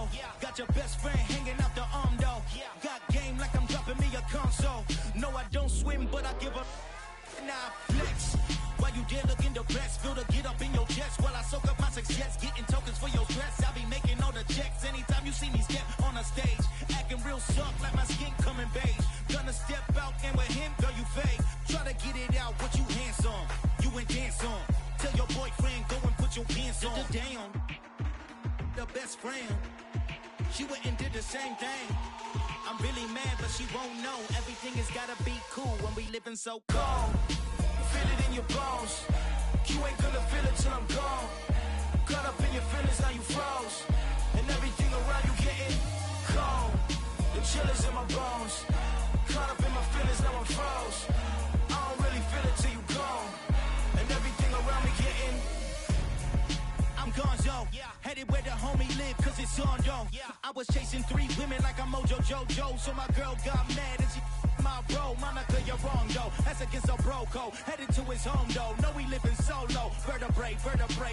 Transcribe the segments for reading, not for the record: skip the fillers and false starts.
though. Got your best friend hanging out the arm though. Got game like I'm dropping me a console. No, I don't swim, but I give a nah flex. Why you dare look in the press? Feel to get up in your chest while I soak up my success. Getting tokens for your stress. I be making all the checks anytime you see me step on a stage. Acting real soft like my skin coming beige. Gonna step out and with him, girl, you fake. Try to get it out, what you handsome. You ain't dance on. Tell your boyfriend, go and put your pants on. Damn, the best friend. She went and did the same thing. I'm really mad, but she won't know. Everything has gotta be cool when we living so cold. Feel it in your bones. You ain't gonna feel it till I'm gone. Caught up in your feelings, now you froze. And everything around you getting cold. The chill is in my bones. Caught up in my feelings, now I'm froze. I don't really feel it till you gone. And everything around me getting I'm gonzo, headed where the homie live, cause it's on, yo. I was chasing 3 women like I'm Mojo Jojo, so my girl got mad and she my bro. Monica, you're wrong, though. That's against a bro code. Headed to his home, though. No, he living solo. Vertebrae,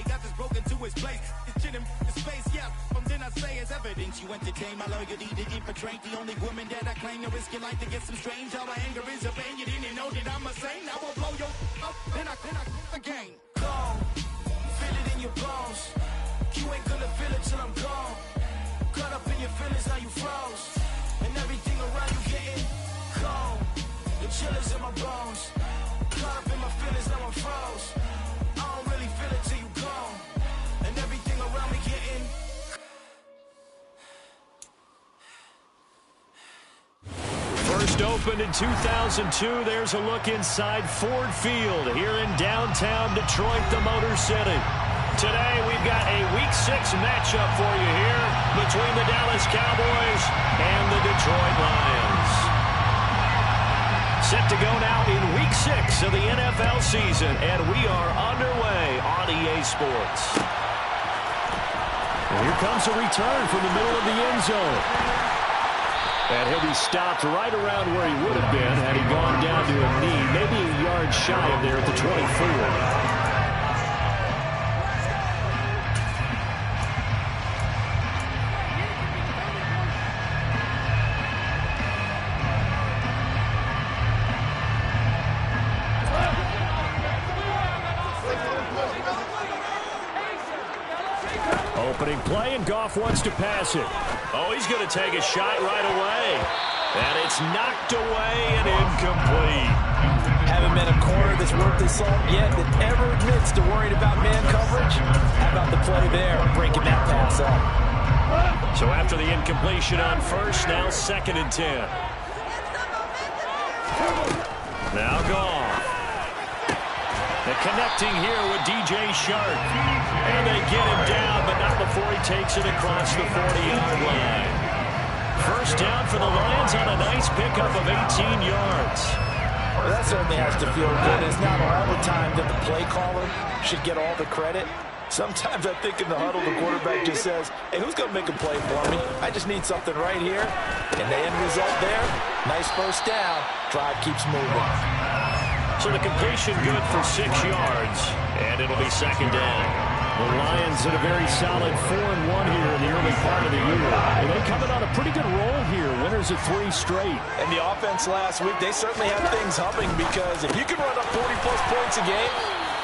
got this broken to his place. It's chin in his face, yeah. From then I say it's evidence you entertain my loyalty to infiltrate. The only woman that I claim to risk your life to get some strange. All my anger is a pain. You didn't know that I'm a saint. I will blow your up, then I again. Gone. Feel it in your bones. You ain't gonna feel it till I'm gone. Caught up in your feelings, now you froze. And everything around you getting cold. The chill is in my bones. Caught up in my feelings, now I'm froze. I don't really feel it till you gone. And everything around me getting First opened in 2002, there's a look inside Ford Field here in downtown Detroit, the Motor City. Today, we've got a Week 6 matchup for you here between the Dallas Cowboys and the Detroit Lions. Set to go now in Week 6 of the NFL season, and we are underway on EA Sports. And here comes a return from the middle of the end zone. And he'll be stopped right around where he would have been had he gone down to a knee, maybe a yard shy of there at the 24. Opening play, and Goff wants to pass it. Oh, he's going to take a shot right away. And it's knocked away and incomplete. Haven't been a corner that's worth his salt yet that ever admits to worrying about man coverage. How about the play there, breaking that pass up? So after the incompletion on first, now 2nd and 10. Now Goff. They're connecting here with DJ Shark. And they get him down, but not before he takes it across the 40-yard line. First down for the Lions on a nice pickup of 18 yards. Well, that certainly has to feel good. It's not all the time that the play caller should get all the credit. Sometimes I think in the huddle, the quarterback just says, hey, who's going to make a play for me? I just need something right here. And the end result there, nice first down. Drive keeps moving. So the completion good for 6 yards, and it'll be 2nd down. The Lions in a very solid 4-1 here in the early part of the year. And they're coming on a pretty good roll here, winners of 3 straight. And the offense last week, they certainly have things humming because if you can run up 40-plus points a game,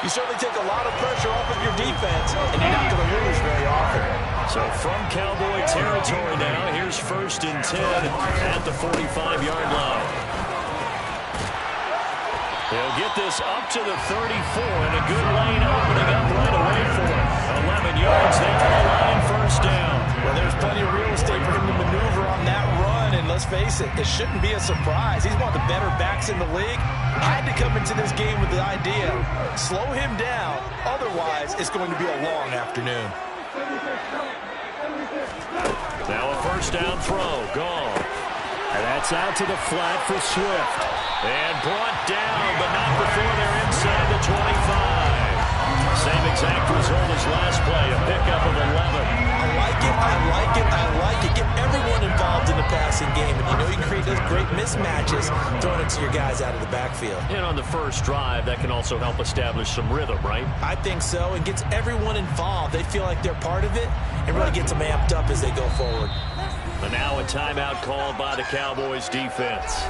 you certainly take a lot of pressure off of your defense, and you're not going to lose very often. So from Cowboy territory now, here's 1st and 10 at the 45-yard line. He'll get this up to the 34, and a good lane opening up right away for him. 11 yards there for the line, first down. Well, there's plenty of real estate for him to maneuver on that run, and let's face it, it shouldn't be a surprise. He's one of the better backs in the league. Had to come into this game with the idea, slow him down, otherwise it's going to be a long afternoon. Now a first down throw, gone. And that's out to the flat for Swift. And brought down, but not before they're inside the 25. Same exact result as last play, a pickup of 11. I like it. Get everyone involved in the pass passing game, and you know you can create those great mismatches throwing it to your guys out of the backfield. And on the first drive, that can also help establish some rhythm, right? I think so, and gets everyone involved. They feel like they're part of it, and really gets them amped up as they go forward. And now a timeout called by the Cowboys defense.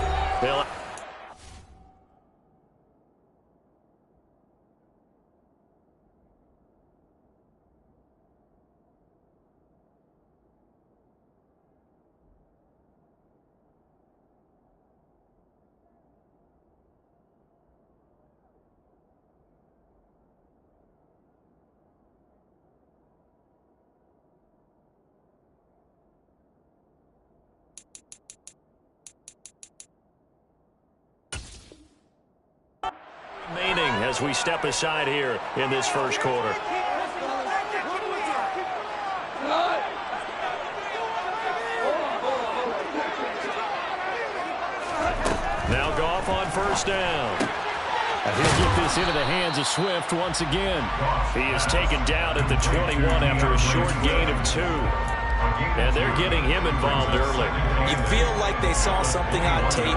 Remaining as we step aside here in this first quarter. Now Goff on first down. He'll get this into the hands of Swift once again. He is taken down at the 21 after a short gain of 2. And they're getting him involved early. You feel like they saw something on tape,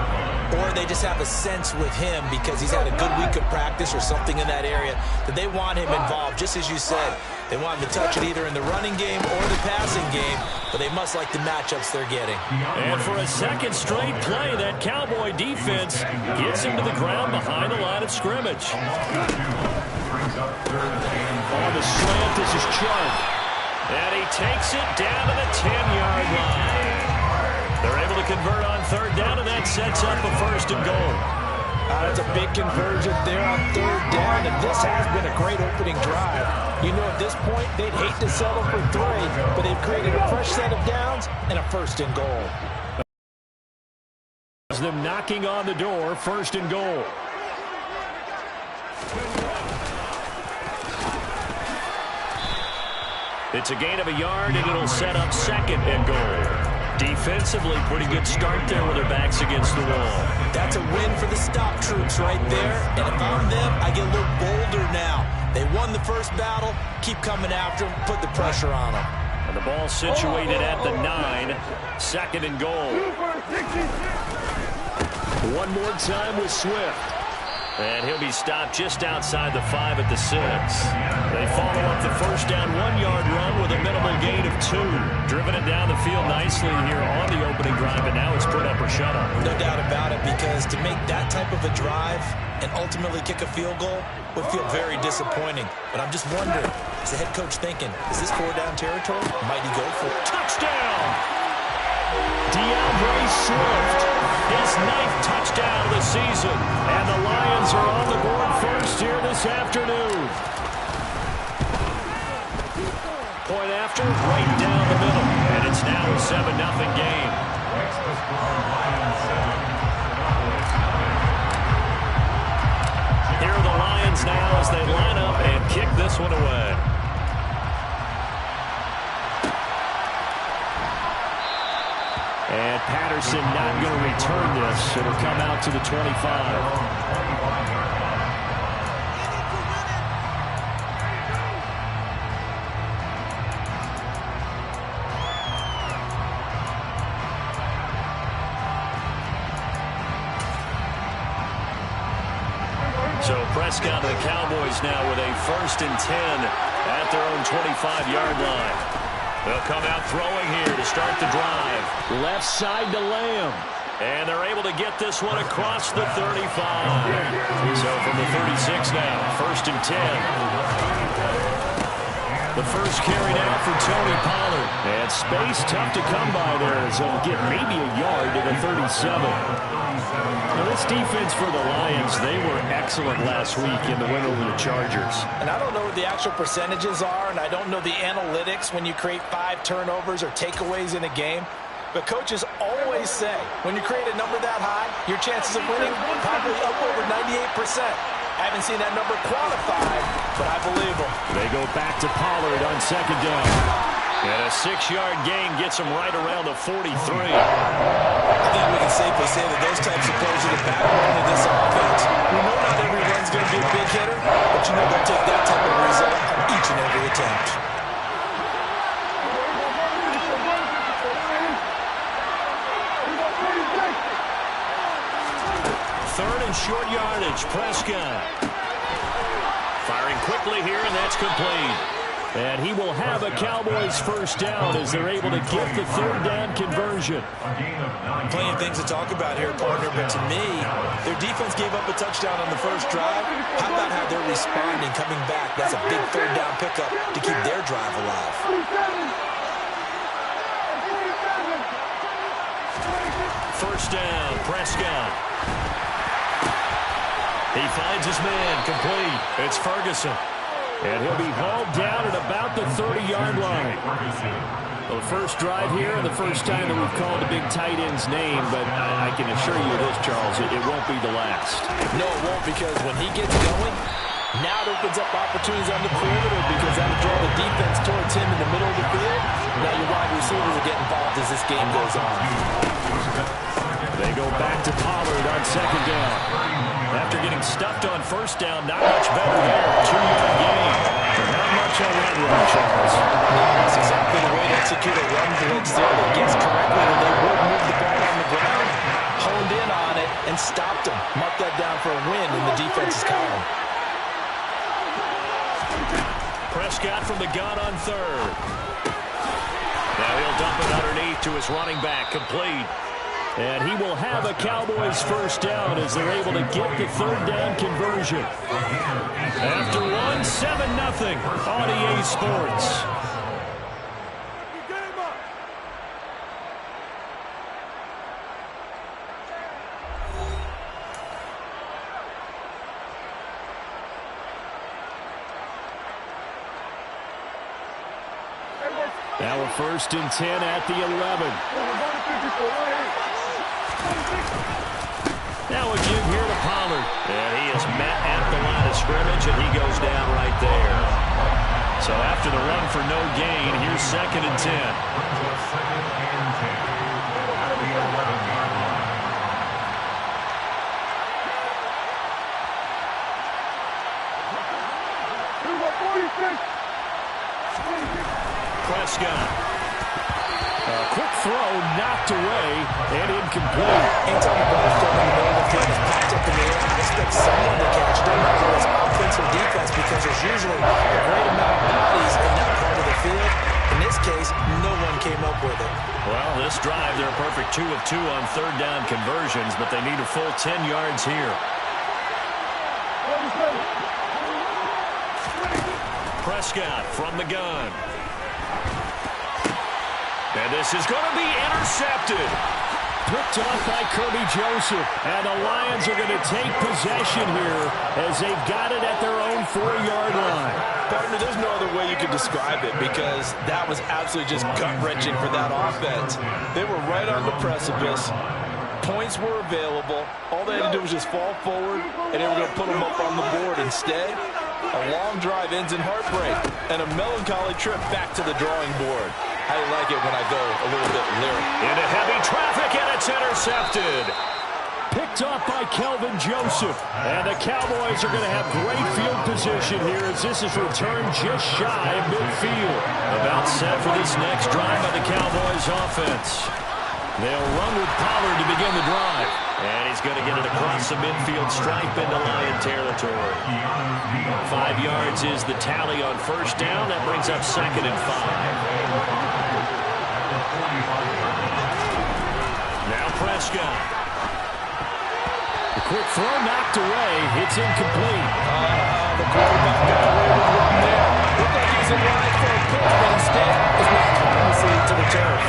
or they just have a sense with him because he's had a good week of practice or something in that area that they want him involved. Just as you said, they want him to touch it either in the running game or the passing game, but they must like the matchups they're getting. And for a second straight play, that Cowboy defense gets him to the ground behind the line of scrimmage. On the slant, this is Chubb. And he takes it down to the 10-yard line. They're able to convert on third down, and that sets up a first and goal. That's a big conversion there on third down, and this has been a great opening drive. You know, at this point, they'd hate to settle for 3, but they've created a fresh set of downs and a first and goal. Them knocking on the door, first and goal. It's a gain of a yard, and it'll set up second and goal. Defensively, pretty good start there with their backs against the wall. That's a win for the stop troops right there. And if I'm them, I get a little bolder now. They won the first battle. Keep coming after them. Put the pressure on them. And the ball situated at the 9. Second and goal. One more time with Swift. And he'll be stopped just outside the 5 at the 6. They follow up the first down 1-yard run with a minimal gain of 2. Driven it down the field nicely here on the opening drive, and now it's put up or shut up. No doubt about it, because to make that type of a drive and ultimately kick a field goal would feel very disappointing. But I'm just wondering, is the head coach thinking, is this 4-down territory? Might he go for it? Touchdown! DeAndre Swift, his 9th touchdown of the season. And the Lions are on the board first here this afternoon. Point after, right down the middle. And it's now a 7-0 game. Here are the Lions now as they line up and kick this one away. And Patterson not going to return this. It'll come out to the 25. So Prescott and the Cowboys now with a 1st and 10 at their own 25-yard line. They'll come out throwing here to start the drive. Left side to Lamb. And they're able to get this one across the 35. So from the 36 now, 1st and 10. The first carry now for Tony Pollard. And space tough to come by there as he'll get maybe a yard to the 37. Now this defense for the Lions, they were excellent last week in the win over the Chargers. And I don't know what the actual percentages are, and I don't know the analytics when you create 5 turnovers or takeaways in a game. But coaches always say, when you create a number that high, your chances of winning probably up over 98%. I haven't seen that number quantified, but I believe them. They go back to Pollard on 2nd down. And a 6-yard gain gets them right around the 43. I think we can safely say that those types of plays are the backbone of this offense. We know not every run's going to be a big hitter, but you know they'll take that type of result each and every attempt. some short yardage. Prescott firing quickly here, and that's complete. And he will have a Cowboys first down as they're able to get the third down conversion. Plenty of things to talk about here, partner, but to me, their defense gave up a touchdown on the first drive. How about how they're responding, coming back? That's a big third down pickup to keep their drive alive. First down, Prescott. He finds his man, complete. It's Ferguson. And he'll be hauled down at about the 30-yard line. Well, the first drive here and the first time that we've called a big tight end's name, but I can assure you this, Charles, it won't be the last. No, it won't, because when he gets going, now it opens up opportunities on the perimeter because that'll draw the defense towards him in the middle of the field. Now your wide receivers will get involved as this game goes on. They go back to Pollard on second down. After getting stuffed on first down, not much better there. 2-yard gain. Not much on that run, Charles. That's exactly the way to execute a run blitz there. They guessed correctly when they would move the ball on the ground, honed in on it, and stopped them. Mark that down for a win in the defense's column. Prescott from the gun on third. Now he'll dump it underneath to his running back, complete. And he will have a Cowboys first down as they're able to get the third down conversion. After one, 7-0 on EA Sports. Now a 1st and 10 at the 11. Now a give here to Pollard. And he is met at the line of scrimmage, and he goes down right there. So after the run for no gain, here's 2nd and 10. Prescott. Quick throw, knocked away, and incomplete. Anytime the ball's thrown in the middle of the field, it's popped up in the air, I expect someone to catch it. Doesn't matter whether it's offense or defense, because there's usually a great amount of bodies in that part of the field. In this case, no one came up with it. Well, this drive, they're a perfect 2 of 2 on third down conversions, but they need a full 10 yards here. Prescott from the gun. And this is going to be intercepted. Picked off by Kirby Joseph. And the Lions are going to take possession here as they've got it at their own 4-yard line. Partner, there's no other way you could describe it because that was absolutely just gut-wrenching for that offense. They were right on the precipice. Points were available. All they had to do was just fall forward, and they were going to put them up on the board. Instead, a long drive ends in heartbreak and a melancholy trip back to the drawing board. I like it when I go a little bit lyric. Into heavy traffic, and it's intercepted. Picked off by Kelvin Joseph. And the Cowboys are going to have great field position here as this is returned just shy of midfield. About set for this next drive by the Cowboys offense. They'll run with Pollard to begin the drive. And he's going to get it across the midfield stripe into Lion territory. 5 yards is the tally on first down. That brings up 2nd and 5. Now Prescott. The quick throw knocked away. It's incomplete. The quarterback got away with one there. Looked like he was in line for a pick, but instead was knocked harmlessly to the turf.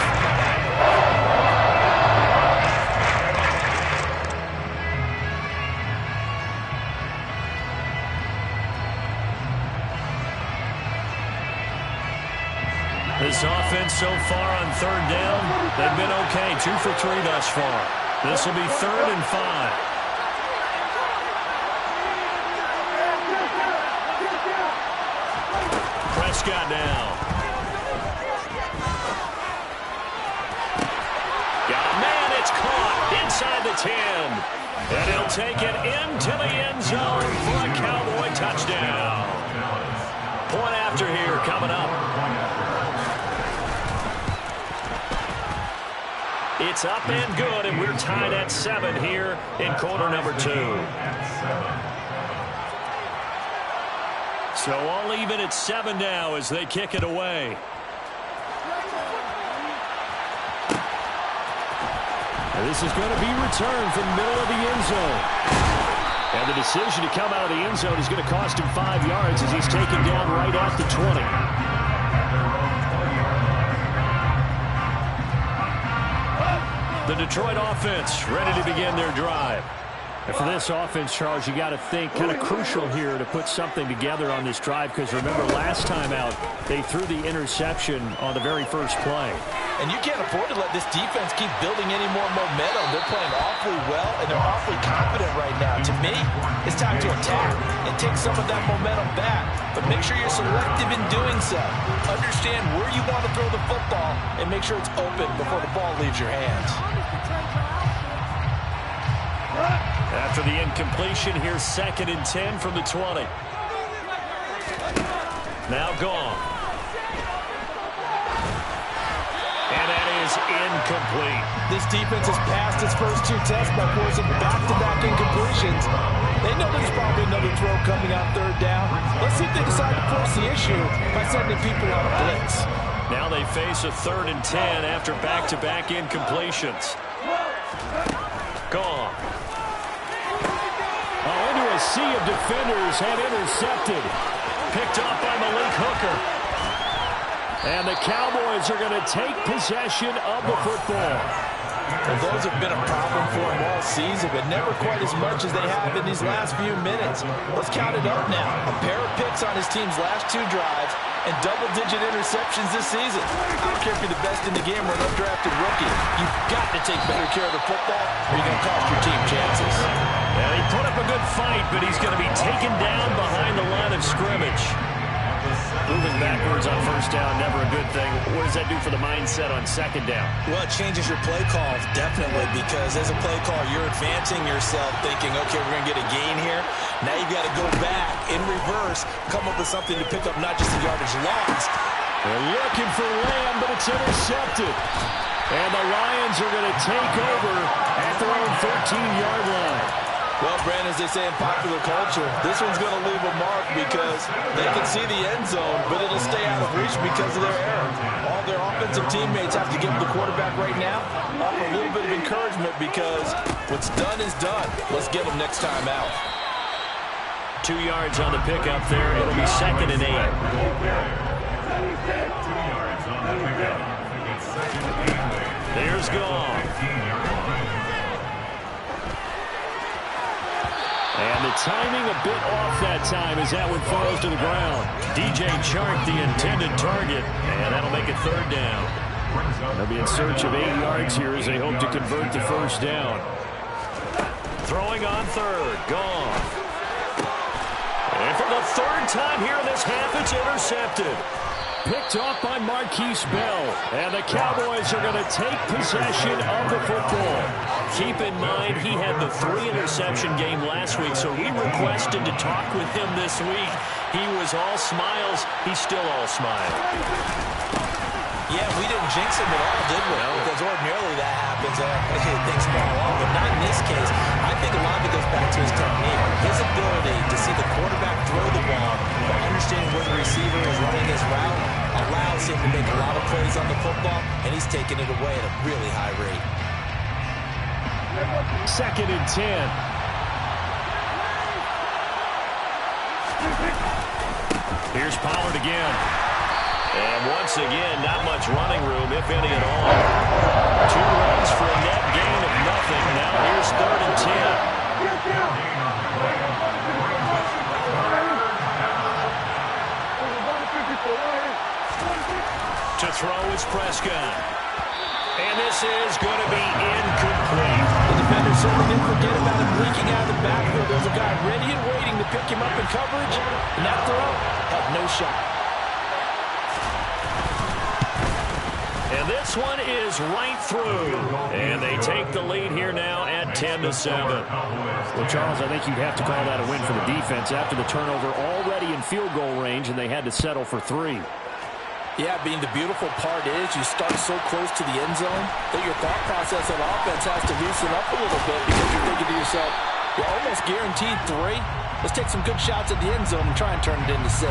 This offense so far on third down, they've been okay. 2 for 3 thus far. This will be 3rd and 5. Prescott now. Got a man, it's caught inside the 10. And he'll take it into the end zone for a Cowboy touchdown. Point after here coming up. It's up and good, and we're tied at 7 here in quarter number 2. So all even at 7 now as they kick it away. And this is going to be returned from the middle of the end zone. And the decision to come out of the end zone is going to cost him 5 yards as he's taken down right at the 20. The Detroit offense ready to begin their drive. And for this offense, Charles, you got to think kind of crucial here to put something together on this drive, because remember last time out they threw the interception on the very first play. And you can't afford to let this defense keep building any more momentum. They're playing awfully well, and they're awfully confident right now. To me, it's time to attack and take some of that momentum back. But make sure you're selective in doing so. Understand where you want to throw the football and make sure it's open before the ball leaves your hands. After the incompletion, here's 2nd and 10 from the 20. Now gone. And that is incomplete. This defense has passed its first 2 tests by forcing back-to-back incompletions. They know there's probably another throw coming on 3rd down. Let's see if they decide to force the issue by sending people on a blitz. Now they face a 3rd and 10 after back-to-back incompletions. Gone. Into a sea of defenders and intercepted. Picked up by Malik Hooker. And the Cowboys are going to take possession of the football. And those have been a problem for them all season, but never quite as much as they have in these last few minutes. Let's count it up now. A pair of picks on his team's last 2 drives and double-digit interceptions this season. I don't care if you're the best in the game or an undrafted rookie. You've got to take better care of the football or you're going to cost your team chances. Yeah, he put up a good fight, but he's going to be taken down behind the line of scrimmage. Moving backwards on 1st down, never a good thing. What does that do for the mindset on 2nd down? Well, it changes your play call, definitely, because as a play call, you're advancing yourself thinking, okay, we're going to get a gain here. Now you've got to go back in reverse, come up with something to pick up not just the yardage lost. They're looking for Lamb, but it's intercepted. And the Lions are going to take over at their own 13-yard line. Well, Brandon, as they say in popular culture, this one's going to leave a mark because they can see the end zone, but it'll stay out of reach because of their error. All their offensive teammates have to give the quarterback right now offer a little bit of encouragement because what's done is done. Let's get them next time out. 2 yards on the pickup there. It'll be 2nd and 8. There's gone. And the timing a bit off that time as that one falls to the ground. DJ Chark, the intended target, and that'll make it 3rd down. They'll be in search of 8 yards here as they hope to convert the 1st down. Throwing on 3rd, gone. And for the 3rd time here in this half, it's intercepted. Picked off by Marquise Bell. And the Cowboys are going to take possession of the football. Keep in mind, he had the 3-interception game last week, so we requested to talk with him this week. He was all smiles. He's still all smile. Yeah, we didn't jinx him at all, did we? No. Because ordinarily that happens. Things fall off, but not in this case. I think a lot of it goes back to his technique. His ability to see the quarterback throw the ball, but understanding where the receiver is running his route, allows him to make a lot of plays on the football, and he's taking it away at a really high rate. 2nd and 10. Here's Pollard again. And once again, not much running room, if any at all. 2 runs for a net gain of nothing. Now here's 3rd and 10. To throw is Prescott. And this is going to be incomplete. The defender certainly didn't forget about him leaking out of the backfield. There's a guy ready and waiting to pick him up in coverage. And that throw had no shot. And this one is right through. And they take the lead here now at 10-7. Well, Charles, I think you'd have to call that a win for the defense after the turnover already in field goal range, and they had to settle for 3. Yeah, Bean, the beautiful part is you start so close to the end zone that your thought process of offense has to loosen up a little bit because you're thinking to yourself, you're almost guaranteed 3. Let's take some good shots at the end zone and try and turn it into 6.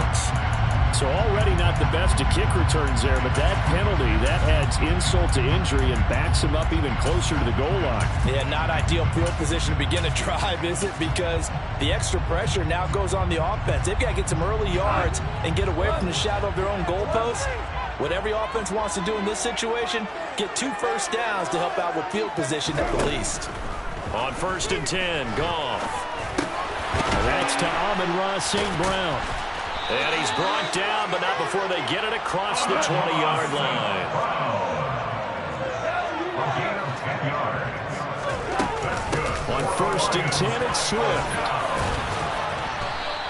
So already not the best to kick returns there, but that penalty, that adds insult to injury and backs him up even closer to the goal line. Yeah, not ideal field position to begin a drive, is it? Because the extra pressure now goes on the offense. They've got to get some early yards and get away from the shadow of their own goalposts. What every offense wants to do in this situation, get 2 first downs to help out with field position at the least. On 1st and 10, Goff. That's to Amon-Ra St. Brown. And he's brought down, but not before they get it across the 20-yard line. On 1st and 10, it's Swift.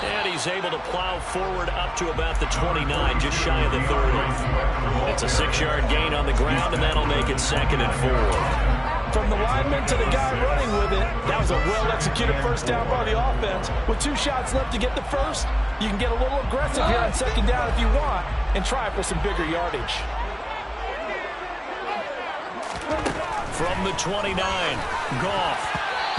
And he's able to plow forward up to about the 29, just shy of the 30. It's a 6-yard gain on the ground, and that'll make it 2nd and 4. From the lineman to the guy running with it, that was a well-executed first down by the offense. With 2 shots left to get the first, you can get a little aggressive here on 2nd down if you want and try for some bigger yardage. From the 29, Goff.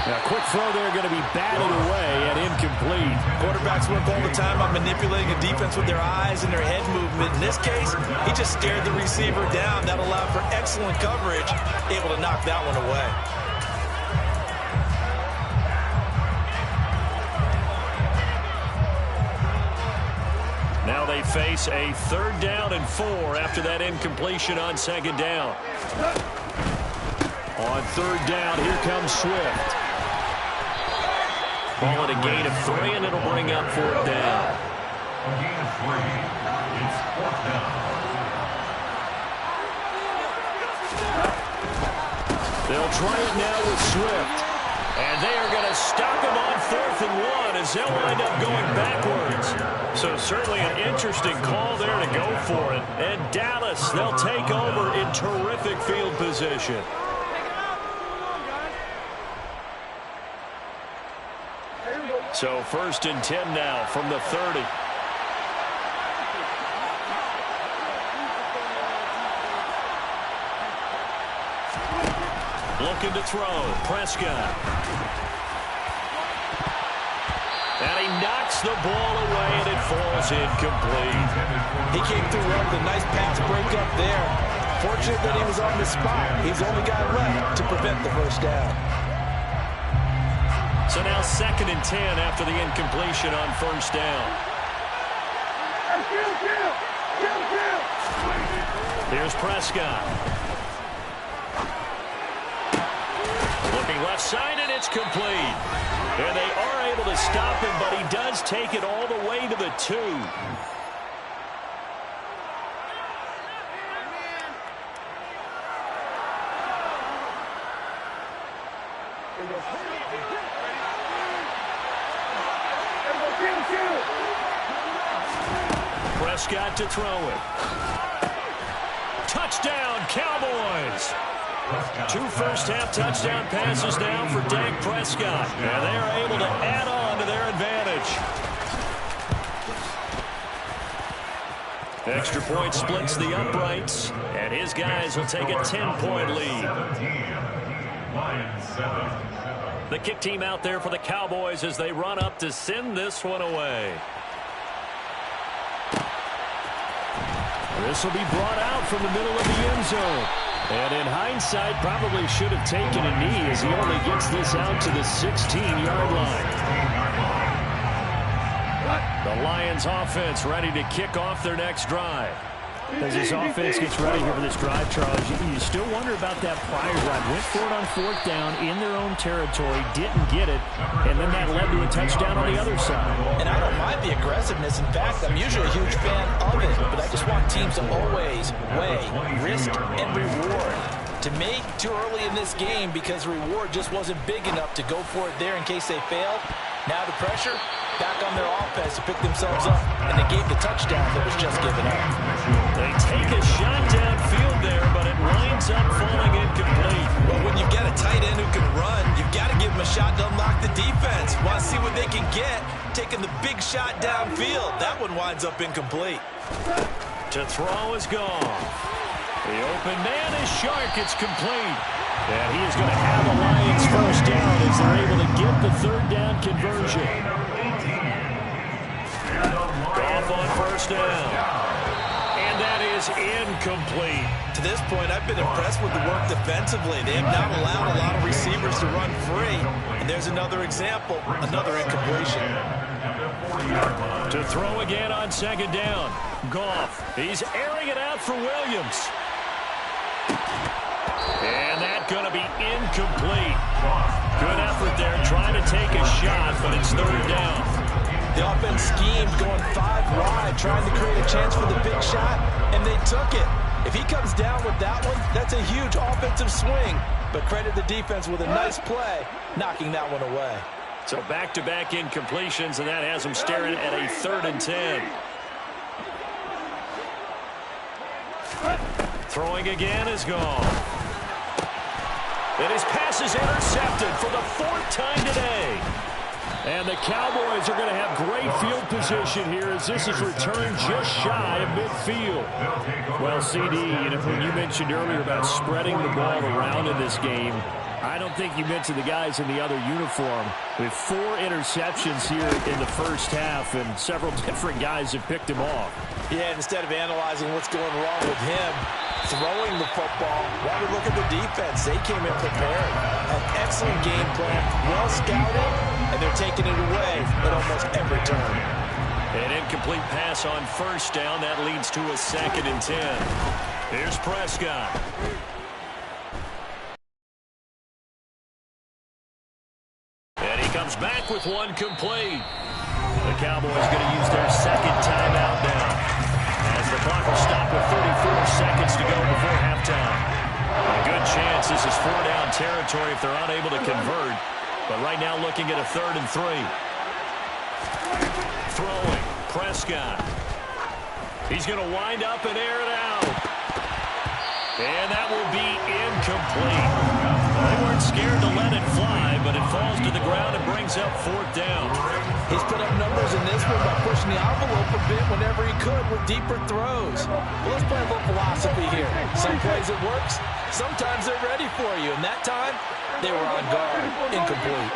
Now, quick throw there, going to be batted away and incomplete. Quarterbacks work all the time on manipulating a defense with their eyes and their head movement. In this case, he just stared the receiver down. That allowed for excellent coverage, able to knock that one away. Now they face a 3rd down and 4 after that incompletion on 2nd down. On 3rd down, here comes Swift. Ball at a gain of 3, and it'll bring up 4th down. A gain of 3. It's 4th down. They'll try it now with Swift. And they are going to stop him on 4th and 1 as they'll wind up going backwards. So certainly an interesting call there to go for it. And Dallas, they'll take over in terrific field position. So 1st and 10 now from the 30. Looking to throw, Prescott. And he knocks the ball away, and it falls incomplete. He came through well with a nice pass breakup there. Fortunate that he was on the spot. He's the only guy left to prevent the first down. So now 2nd and 10 after the incompletion on 1st down. Here's Prescott. Looking left side, and it's complete. And they are able to stop him, but he does take it all the way to the 2. Prescott to throw it. Touchdown, Cowboys. 2 first-half touchdown passes now for Dak Prescott. And they are able to add on to their advantage. Extra point splits the uprights. And his guys will take a 10-point lead. The kick team out there for the Cowboys as they run up to send this one away. This will be brought out from the middle of the end zone. And in hindsight, probably should have taken a knee as he only gets this out to the 16-yard line. The Lions offense ready to kick off their next drive. As this offense gets ready here for this drive, Charles, you still wonder about that prior drive. Went for it on 4th down in their own territory, didn't get it, and then that led to a touchdown on the other side. And I don't mind the aggressiveness. In fact, I'm usually a huge fan of it, but I just want teams to always weigh risk and reward. To make too early in this game because the reward just wasn't big enough to go for it there in case they failed. Now the pressure back on their offense to pick themselves up, and they gave the touchdown that was just given up. They take a shot downfield there, but it winds up falling incomplete. Well, when you've got a tight end who can run, you've got to give him a shot to unlock the defense. Want to see what they can get, taking the big shot downfield. That one winds up incomplete. To throw is gone. The open man is Shark. It's complete. And he is going to have the Lions first down as they're able to get the third down conversion. Goff on first down. And that is incomplete. To this point, I've been impressed with the work defensively. They have not allowed a lot of receivers to run free. And there's another example, another incompletion. To throw again on second down. Goff. He's airing it out for Williams. And that's going to be incomplete. Good effort there trying to take a shot, but it's third down. The offense schemed going 5 wide, trying to create a chance for the big shot, and they took it. If he comes down with that one, that's a huge offensive swing. But credit the defense with a nice play, knocking that one away. So back-to-back incompletions, and that has him staring at a 3rd and 10. Throwing again is gone. And his pass is intercepted for the 4th time today. And the Cowboys are going to have great field position here as this is returned just shy of midfield. Well, CD, when you mentioned earlier about spreading the ball around in this game, I don't think you mentioned the guys in the other uniform. With 4 interceptions here in the first half, and several different guys have picked him off. Yeah, instead of analyzing what's going wrong with him, throwing the football, why we look at the defense. They came in prepared. An excellent game plan, well scouted, and they're taking it away at almost every turn. An incomplete pass on first down. That leads to a 2nd and 10. Here's Prescott. And he comes back with one complete. The Cowboys going to use their 2nd timeout now, as the clock will stop with 34 seconds to go before halftime. A good chance this is 4-down territory if they're unable to convert. But right now looking at a 3rd and 3. Throwing, Prescott. He's going to wind up and air it out. And that will be incomplete. They weren't scared to let it fly, but it falls to the ground and brings up 4th down. He's put up numbers in this one by pushing the envelope a bit whenever he could with deeper throws. Well, let's play a little philosophy here. Some plays it works, sometimes they're ready for you. And that time, they were on guard. Incomplete.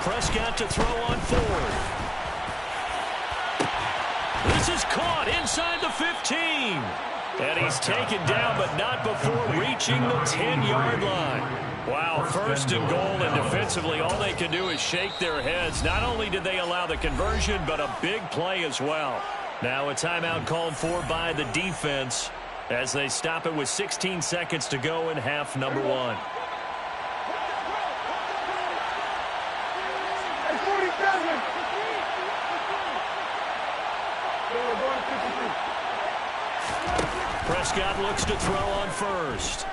Prescott to throw on 4th. This is caught inside the 15. And he's taken down, but not before reaching the 10-yard line. Wow, 1st and goal, and defensively, all they can do is shake their heads. Not only did they allow the conversion, but a big play as well. Now a timeout called for by the defense as they stop it with 16 seconds to go in half number 1. Prescott looks to throw on first.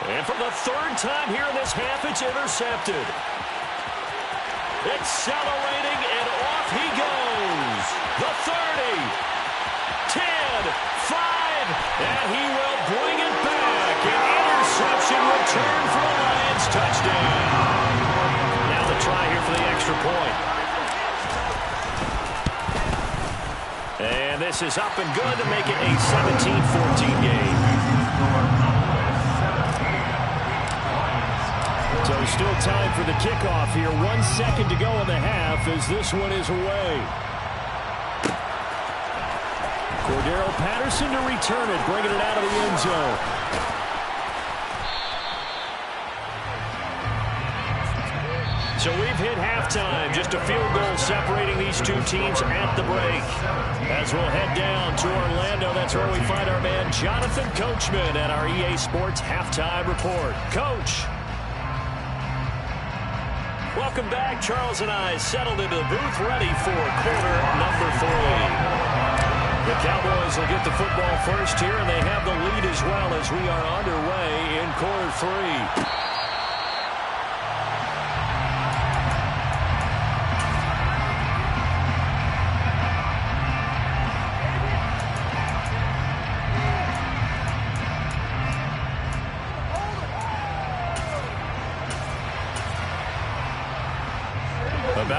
And for the 3rd time here in this half, it's intercepted. Accelerating, and off he goes. The 30, 10, 5, and he will bring it back. An interception return for the Lions. Touchdown. Now the try here for the extra point. And this is up and good to make it a 17-14 game. So still time for the kickoff here. 1 second to go in the half as this one is away. Cordero Patterson to return it, bringing it out of the end zone. So we've hit halftime. Just a field goal separating these two teams at the break. As we'll head down to Orlando, that's where we find our man Jonathan Coachman at our EA Sports Halftime Report. Coach. Welcome back. Charles and I settled into the booth ready for quarter number 3. The Cowboys will get the football first here, and they have the lead as well as we are underway in quarter 3.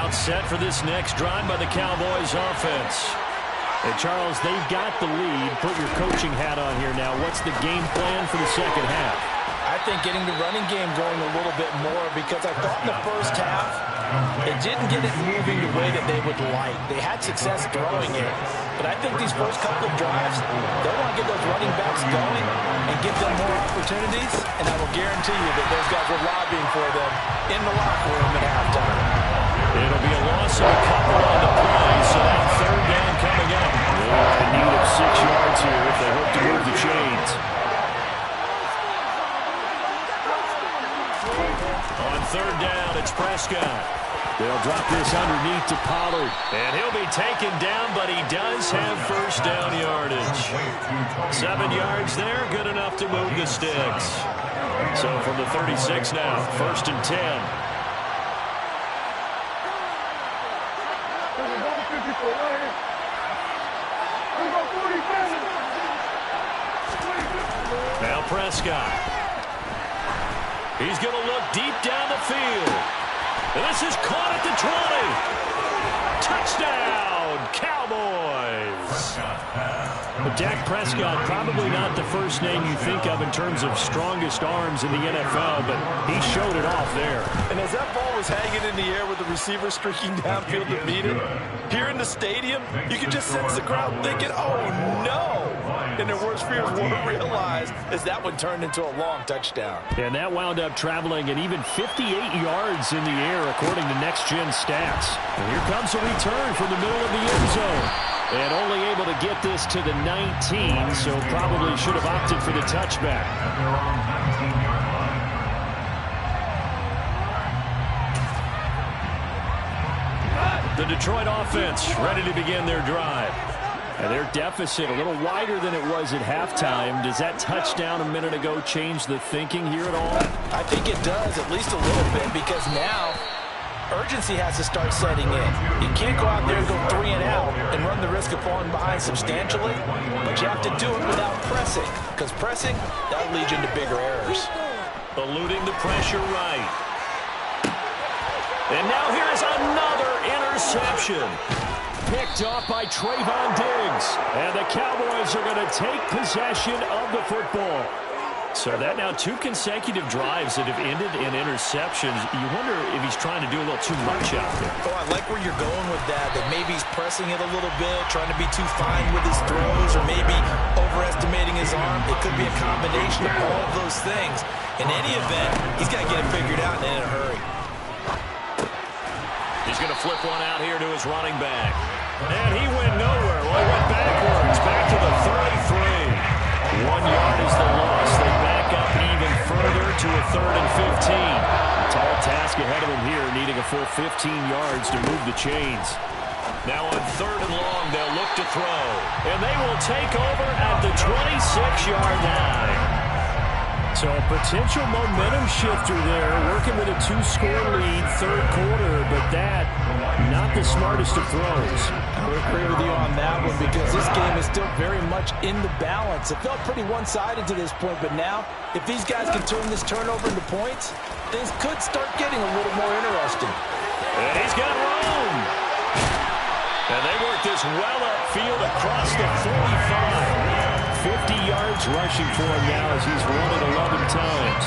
about set for this next drive by the Cowboys offense. And Charles, they've got the lead. Put your coaching hat on here now. What's the game plan for the second half? I think getting the running game going a little bit more, because I thought in the first half it didn't get it moving the way that they would like. They had success throwing it, but I think these first couple of drives, they want to get those running backs going and give them more opportunities, and I will guarantee you that those guys were lobbying for them in the locker room at halftime. It'll be a loss of a couple on the play, so that third down coming up. A need of 6 yards here if they hope to move the chains. On third down, it's Prescott. They'll drop this underneath to Pollard. And he'll be taken down, but he does have first down yardage. 7 yards there, good enough to move the sticks. So from the 36 now, 1st and 10. Now Prescott. He's going to look deep down the field. And this is caught at the 20. Touchdown, Cowboys. But Dak Prescott, probably not the first name you think of in terms of strongest arms in the NFL, but he showed it off there. And as that ball was hanging in the air with the receiver streaking downfield to meet it, here in the stadium, you could just sense the crowd thinking, oh, no. And their worst fears weren't realized as that one turned into a long touchdown. And that wound up traveling an even 58 yards in the air, according to Next Gen Stats. And here comes a return from the middle of the end zone. And only able to get this to the 19, so probably should have opted for the touchback. The Detroit offense ready to begin their drive. And their deficit a little wider than it was at halftime. Does that touchdown a minute ago change the thinking here at all? I think it does, at least a little bit, because now urgency has to start setting in. You can't go out there and go 3 and out and run the risk of falling behind substantially, but you have to do it without pressing, because pressing, that'll lead you into bigger errors. Eluding the pressure right. And now here's another interception. Picked off by Trayvon Diggs. And the Cowboys are going to take possession of the football. So that now 2 consecutive drives that have ended in interceptions. You wonder if he's trying to do a little too much out there. Oh, I like where you're going with that maybe he's pressing it a little bit, trying to be too fine with his throws, or maybe overestimating his arm. It could be a combination of all of those things. In any event, he's got to get it figured out and in a hurry. He's going to flip one out here to his running back. And he went nowhere. Well, he went backwards, back to the 33. 1 yard is the loss. They back up even further to a 3rd and 15. Tall task ahead of him here, needing a full 15 yards to move the chains. Now on 3rd and long, they'll look to throw. And they will take over at the 26-yard line. So a potential momentum shifter there, working with a 2-score lead, 3rd quarter, but that, not the smartest of throws. I would agree with you on that one, because this game is still very much in the balance. It felt pretty one-sided to this point, but now, if these guys can turn this turnover into points, things could start getting a little more interesting. And he's got room. And they work this well upfield across the 45. 50 yards rushing for him now as he's run it 11 times.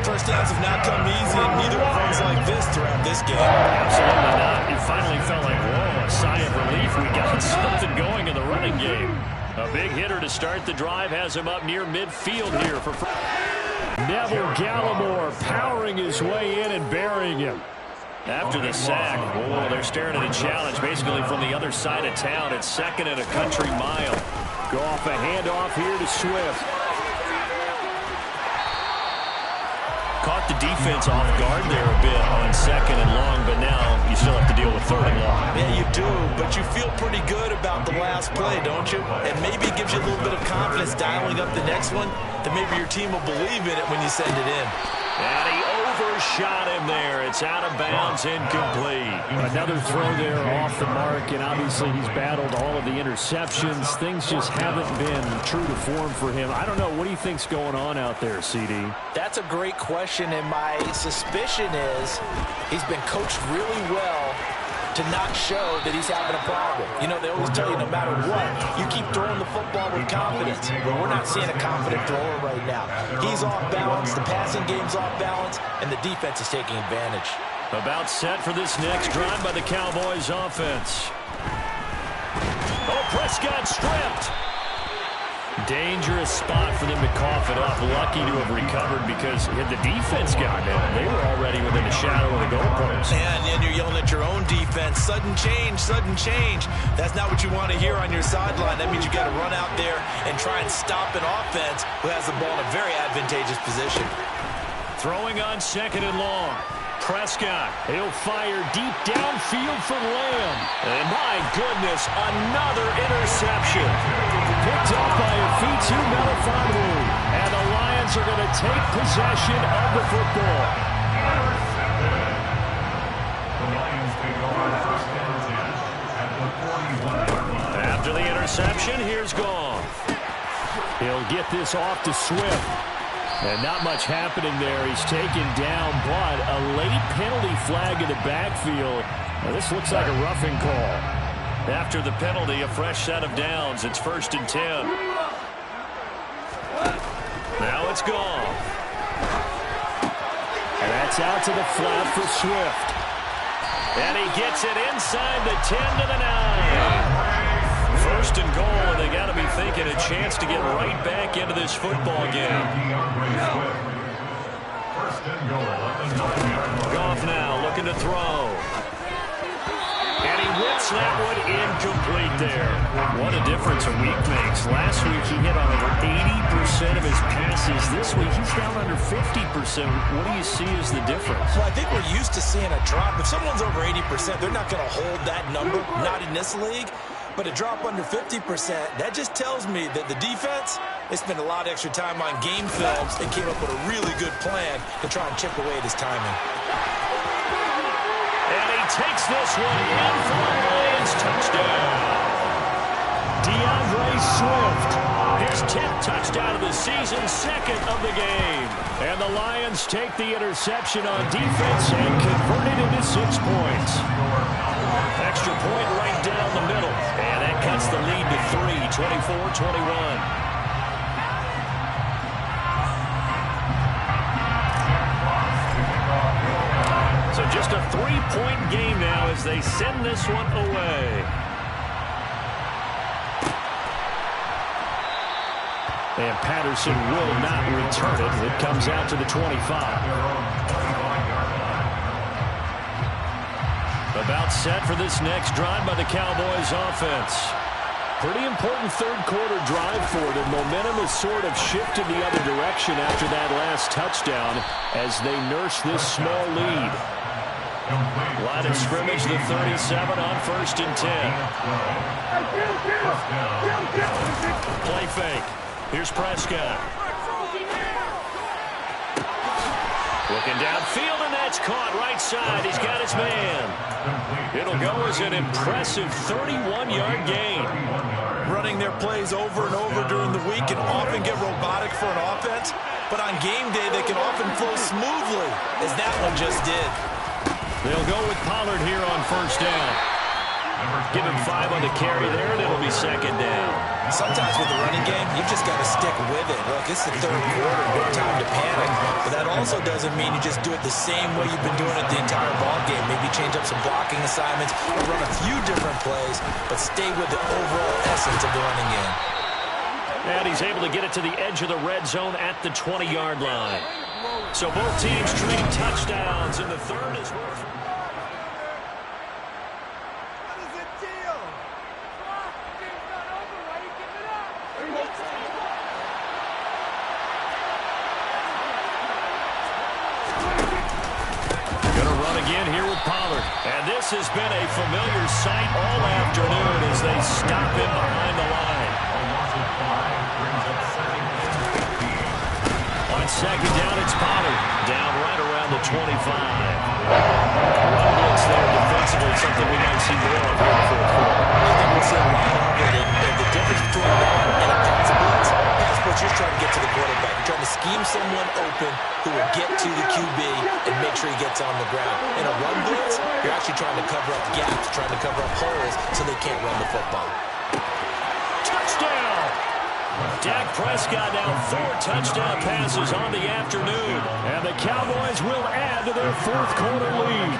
First downs have not come easy, and neither have runs like this throughout this game. Absolutely not. It finally felt like, whoa, a sigh of relief. We got something going in the running game. A big hitter to start the drive has him up near midfield here for Neville Gallimore powering his way in and burying him. After the sack, oh, they're staring at a challenge basically from the other side of town. It's 2nd and a country mile. Go off a handoff here to Swift. Caught the defense off guard there a bit on 2nd and long, but now you still have to deal with 3rd and long. Yeah, you do, but you feel pretty good about the last play, don't you? And maybe it gives you a little bit of confidence dialing up the next one, that maybe your team will believe in it when you send it in. And he overshot him there. It's out of bounds, incomplete. Another throw there off the mark, and obviously he's battled all of the interceptions. Things just haven't been true to form for him. I don't know. What do you think's going on out there, CD? That's a great question, and my suspicion is he's been coached really well to not show that he's having a problem. You know, they always tell you no matter what, you keep throwing the football with confidence. But we're not seeing a confident thrower right now. He's off balance, the passing game's off balance, and the defense is taking advantage. About set for this next drive by the Cowboys offense. Oh, Prescott stripped. Dangerous spot for them to cough it up. Lucky to have recovered because had the defense gotten in, they were already within the shadow of the goalpost. And then you're yelling at your own defense. Sudden change, sudden change. That's not what you want to hear on your sideline. That means you got to run out there and try and stop an offense who has the ball in a very advantageous position. Throwing on second and long. Prescott, he'll fire deep downfield for Lamb. And my goodness, another interception. Picked up by Afitu Melifonwu. And the Lions are going to take possession of the football. The Lions take over first and 10 at the 41-yard line. After the interception, here's Goff. He'll get this off to Swift. And not much happening there. He's taken down, but a late penalty flag in the backfield. Now, this looks like a roughing call. After the penalty, a fresh set of downs. It's 1st and 10. Now it's gone. And that's out to the flat for Swift. And he gets it inside the 10 to the 9. 1st and goal, and they got to be thinking a chance to get right back into this football game. First and goal at the 9-yard line. Goff now looking to throw. And he whips that one incomplete there. What a difference a week makes. Last week he hit on over 80% of his passes. This week he's down under 50%. What do you see as the difference? Well, I think we're used to seeing a drop. If someone's over 80%, they're not going to hold that number, not in this league. But a drop under 50%, that just tells me that the defense, they spent a lot of extra time on game films and came up with a really good plan to try and chip away at his timing. And he takes this one in for the Lions touchdown. DeAndre Swift, his 10th touchdown of the season, 2nd of the game. And the Lions take the interception on defense and convert it into 6 points. Extra point right down the middle. And that cuts the lead to 3, 24-21. So just a 3-point game now as they send this one away. And Patterson will not return it. It comes out to the 25. About set for this next drive by the Cowboys offense. Pretty important third-quarter drive for them. Momentum has sort of shifted the other direction after that last touchdown as they nurse this small lead. Line of scrimmage, the 37 on 1st and 10. Play fake. Here's Prescott. Looking downfield, and that's caught right side. He's got his man. It'll go as an impressive 31-yard gain. Running their plays over and over during the week can often get robotic for an offense, but on game day they can often flow smoothly, as that one just did. They'll go with Pollard here on 1st down. Give him 5 on the carry there, and it'll be 2nd down. Sometimes with the running game, you've just got to stick with it. Look, it's the 3rd quarter, no time to panic. But that also doesn't mean you just do it the same way you've been doing it the entire ball game. Maybe change up some blocking assignments or run a few different plays, but stay with the overall essence of the running game. And he's able to get it to the edge of the red zone at the 20-yard line. So both teams trading touchdowns in the 3rd as well. And this has been a familiar sight all afternoon as they stop him behind the line. On 2nd down, it's Pollard. Down right around the 25. Run blitz there defensively, something we might see more of here in the 4th quarter. I think we'll see a lot of it. And the difference between that and a pass blitz, pass blitz, you're trying to get to the quarterback. You're trying to scheme someone open who will get to the QB and make sure he gets on the ground. In a run blitz, you're actually trying to cover up gaps, trying to cover up holes so they can't run the football. Touchdown! Dak Prescott now 4 touchdown passes on the afternoon. And the Cowboys will add to their fourth quarter lead.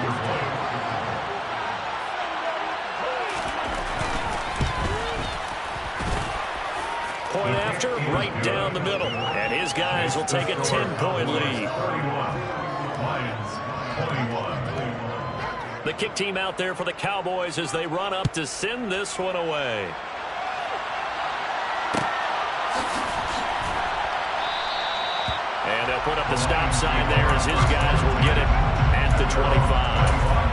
Point after, right down the middle. And his guys will take a 10-point lead. The kick team out there for the Cowboys as they run up to send this one away. And they'll put up the stop sign there as his guys will get it at the 25.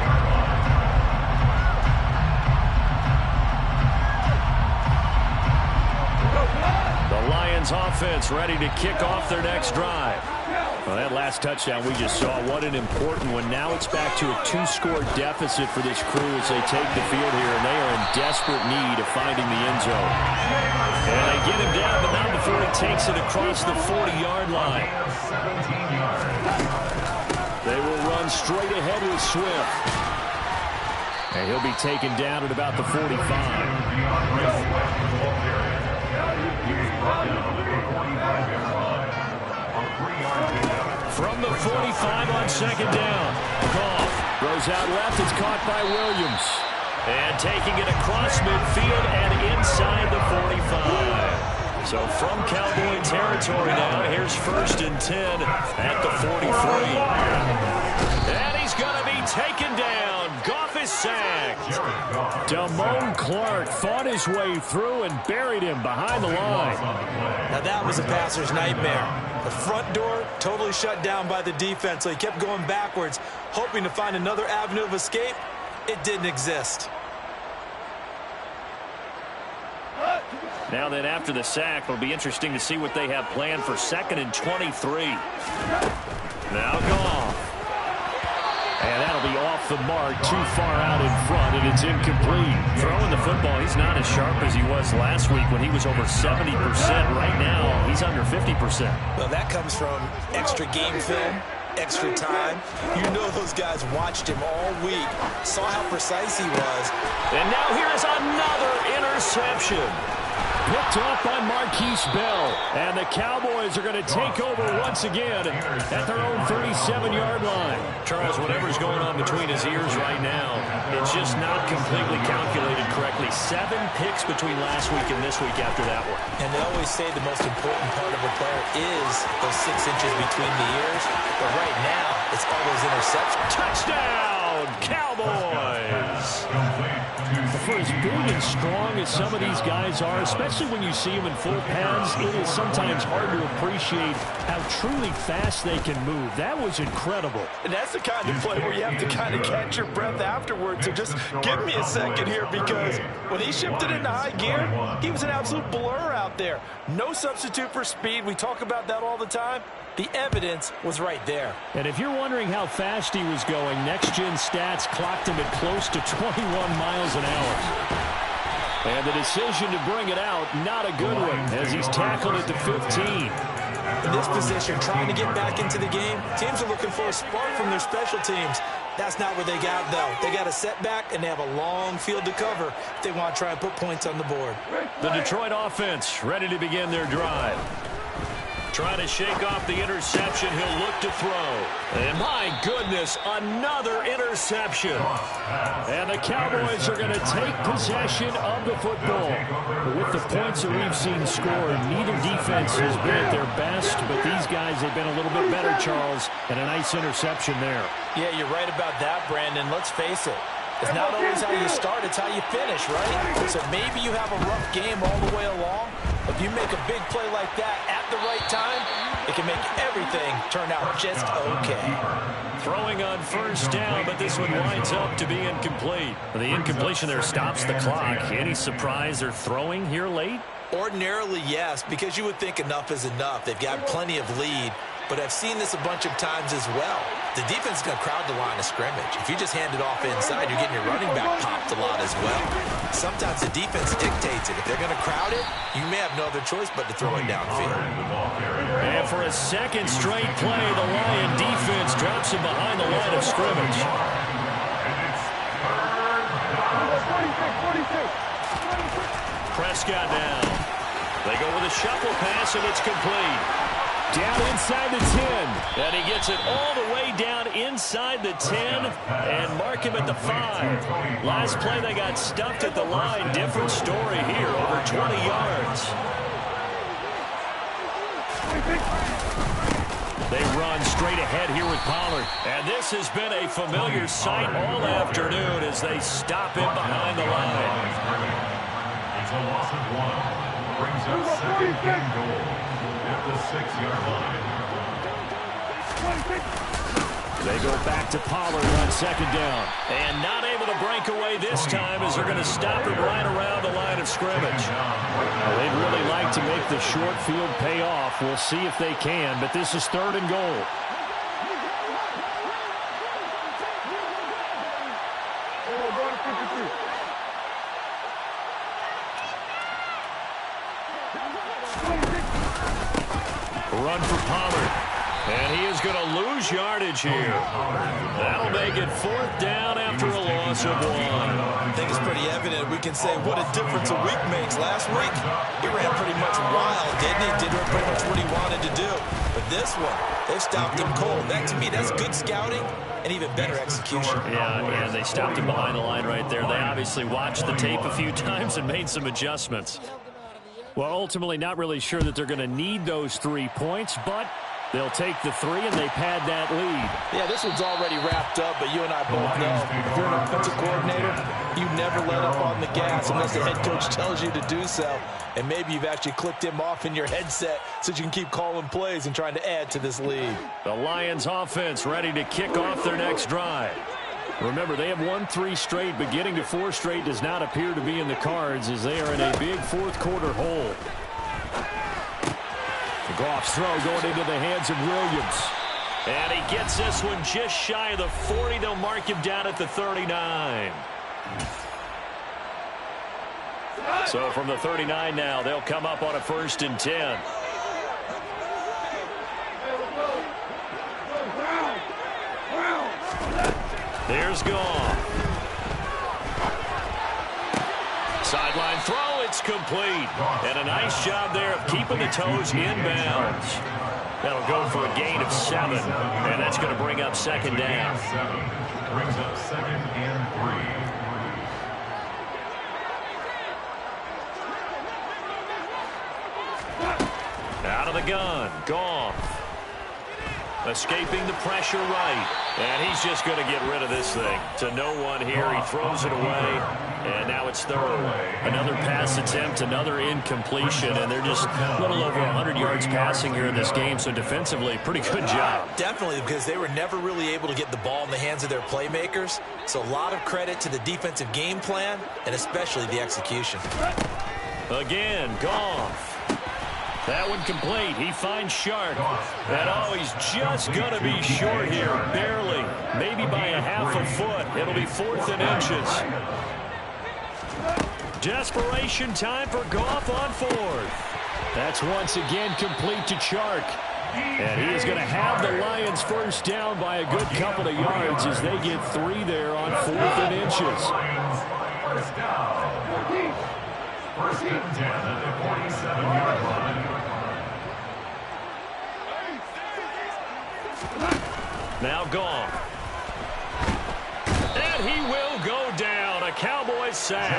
The Lions offense ready to kick off their next drive. Well, that last touchdown we just saw, what an important one. Now it's back to a 2-score deficit for this crew as they take the field here, and they are in desperate need of finding the end zone. And they get him down, but not before he takes it across the 40-yard line. They will run straight ahead with Swift. And he'll be taken down at about the 45. From the 45 on second down. Goff throws out left. It's caught by Williams. And taking it across midfield and inside the 45. So from Cowboy territory now, here's 1st and 10 at the 43. And he's going to be taken down. Goff is sacked. Damone Clark fought his way through and buried him behind the line. Now that was a passer's nightmare. The front door totally shut down by the defense, so he kept going backwards, hoping to find another avenue of escape. It didn't exist. Now then, after the sack, it'll be interesting to see what they have planned for 2nd and 23. Now Goff. And that'll be off the mark, too far out in front, and it's incomplete. Throwing the football, he's not as sharp as he was last week when he was over 70%. Right now, he's under 50%. Well, that comes from extra game film, extra time. You know those guys watched him all week, saw how precise he was. And now here's another interception. Picked off by Marquise Bell. And the Cowboys are going to take over once again at their own 37-yard line. Charles, whatever's going on between his ears right now, it's just not completely calculated correctly. 7 picks between last week and this week after that one. And they always say the most important part of a player is those 6 inches between the ears. But right now, it's all those interceptions. Touchdown, Cowboys! For as big and strong as some of these guys are, especially when you see them in full pads, it is sometimes hard to appreciate how truly fast they can move. That was incredible. And that's the kind of play where you have to kind of catch your breath afterwards. So just give me a second here, because when he shifted into high gear, he was an absolute blur out there. No substitute for speed. We talk about that all the time. The evidence was right there. And if you're wondering how fast he was going, next-gen stats clocked him at close to 21 miles an hour. And the decision to bring it out, not a good one, as he's tackled at the 15. In this position, trying to get back into the game, teams are looking for a spark from their special teams. That's not what they got, though. They got a setback, and they have a long field to cover if they want to try and put points on the board. The Detroit offense ready to begin their drive. Trying to shake off the interception. He'll look to throw. And my goodness, another interception. And the Cowboys are going to take possession of the football. But with the points that we've seen scored, neither defense has been at their best, but these guys have been a little bit better, Charles, and a nice interception there. Yeah, you're right about that, Brandon. Let's face it. It's not always how you start, it's how you finish, right? So maybe you have a rough game all the way along. If you make a big play like that at the right time, it can make everything turn out just okay. Throwing on first down, but this one winds up to be incomplete. The incompletion there stops the clock. Any surprise they're throwing here late? Ordinarily, yes, because you would think enough is enough. They've got plenty of lead, but I've seen this a bunch of times as well. The defense is going to crowd the line of scrimmage. If you just hand it off inside, you're getting your running back popped a lot as well. Sometimes the defense dictates dictates it. If they're going to crowd it, you may have no other choice but to throw it downfield. And for a second straight play, the Lion defense drops him behind the line of scrimmage. Prescott down. They go with a shuffle pass, and it's complete. Down inside the 10. And he gets it all the way down inside the 10 and mark him at the 5. Last play, they got stuffed at the line. Different story here, over 20 yards. They run straight ahead here with Pollard. And this has been a familiar sight all afternoon as they stop him behind the line. It's a loss of 1. Brings up second and goal at the 6-yard line. They go back to Pollard on second down. And not able to break away this time as they're going to stop him right around the line of scrimmage. Well, they'd really like to make the short field pay off. We'll see if they can, but this is 3rd and goal. Run for Pollard. And he is going to lose yardage here. That'll make it 4th down after a loss of 1. I think it's pretty evident. We can say what a difference a week makes. Last week, he ran pretty much wild, didn't he? Did pretty much what he wanted to do. But this one, they stopped him cold. That, to me, that's good scouting and even better execution. Yeah, and they stopped him behind the line right there. They obviously watched the tape a few times and made some adjustments. Well, ultimately, not really sure that they're going to need those 3 points, but they'll take the 3 and they pad that lead. Yeah, this one's already wrapped up, but you and I both know if you're an offensive coordinator, you never let up on the gas unless the head coach tells you to do so. And maybe you've actually clicked him off in your headset so you can keep calling plays and trying to add to this lead. The Lions offense ready to kick off their next drive. Remember, they have won 3 straight, but getting to 4 straight does not appear to be in the cards as they are in a big 4th quarter hole. The Goff's throw going into the hands of Williams. And he gets this one just shy of the 40. They'll mark him down at the 39. So from the 39 now, they'll come up on a 1st and 10. There's Goff. Sideline throw, it's complete. And a nice job there of keeping the toes inbounds. That'll go for a gain of 7. And that's going to bring up 2nd down. Brings up 2nd and 3. Out of the gun, Goff. Escaping the pressure right. And he's just going to get rid of this thing. To no one here. He throws it away. And now it's 3rd. Another pass attempt, another incompletion. And they're just a little over 100 yards passing here in this game. So defensively, pretty good job. Definitely, because they were never really able to get the ball in the hands of their playmakers. So a lot of credit to the defensive game plan and especially the execution. Again, Goff. That one complete. He finds Shark. And oh, he's just going to be short here. Barely. Maybe by a half a foot. It'll be 4th and inches. Desperation time for Goff on 4th. That's once again complete to Chark. And he is going to have the Lions 1st down by a good couple of yards as they get 3 there on 4th and inches. 1st down. 1st and 10 at the 47-yard line. Now Goff. And he will go down. A Cowboys sack.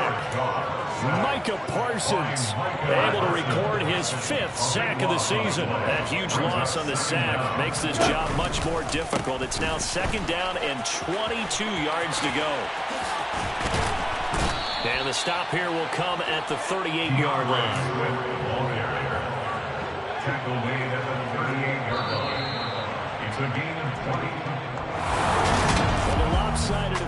Micah Parsons able to record his 5th sack of the season. That huge loss on the sack makes this job much more difficult. It's now 2nd down and 22 yards to go. And the stop here will come at the 38-yard line. Tackle made at the 38-yard line. It's a gain of 20. Well, the lopsided